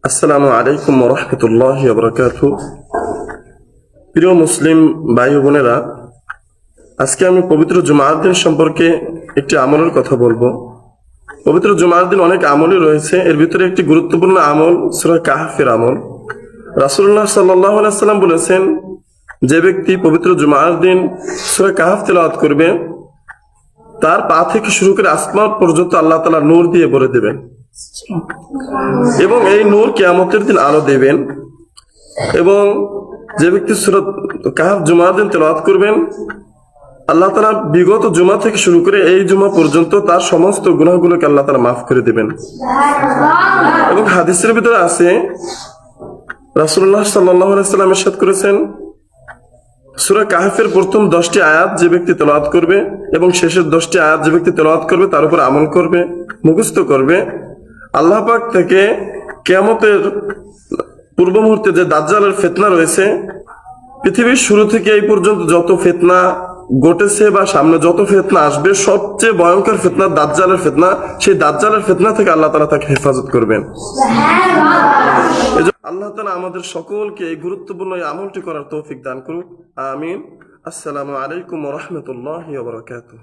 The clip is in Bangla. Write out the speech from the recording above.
আসসালামু আলাইকুম ওয়া রাহমাতুল্লাহি ওয়া বারাকাতুহু। প্রিয় মুসলিম ভাই ও বোনেরা, আজকে আমি পবিত্র জুমার দিন সম্পর্কে একটি আমলের কথা বলবো। পবিত্র জুমার দিন অনেক আমলই রয়েছে, এর ভিতরে একটি গুরুত্বপূর্ণ আমল সূরা কাহফের আমল। রাসূলুল্লাহ সাল্লাল্লাহু আলাইহি ওয়াসাল্লাম বলেছেন, যে ব্যক্তি পবিত্র জুমার দিন সূরা কাহফ তেলাওয়াত করবে, তার পা থেকে শুরু করে আসমান পর্যন্ত আল্লাহ তাআলা নূর দিয়ে ভরে দেবেন এবং এই নূর কিয়ামতের দিন আলো দেবেন। এবং যে ব্যক্তি সূরা কাহফ জুমার দিন তেলাওয়াত করবেন, আল্লাহ তাআলা বিগত জুমা থেকে শুরু করে এই জুমা পর্যন্ত তার সমস্ত গুনাহগুলোকে আল্লাহ তাআলা মাফ করে দেবেন। এবং হাদিসের ভিতরে আছে, রাসূলুল্লাহ সাল্লাল্লাহু আলাইহি ওয়াসাল্লাম ইরশাদ করেছেন, সূরা কাহফের প্রথম 10টি আয়াত যে ব্যক্তি তেলাওয়াত করবে এবং শেষের 10টি আয়াত যে ব্যক্তি তেলাওয়াত করবে, তার উপর আমল করবে, মুখস্থ করবে, আল্লাহ পাক থেকে কিয়ামতের পূর্ব মুহূর্তে যে দাজ্জালের ফিতনা রয়েছে, পৃথিবীর শুরু থেকে এই পর্যন্ত যত ফিতনা ঘটেছে বা সামনে যত ফিতনা আসবে, সবচেয়ে ভয়ঙ্কর ফিতনা দাজ্জালের ফিতনা। সেই দাজ্জালের ফিতনা থেকে আল্লাহ তাআলা তাকে হেফাজত করবেন। এজন্য আল্লাহ তাআলা আমাদের সকলকে এই গুরুত্বপূর্ণ এই আমলটি করার তৌফিক দান করুন। আমিন। আসসালামু আলাইকুম ওয়া রাহমাতুল্লাহি ওয়া বারাকাতুহু।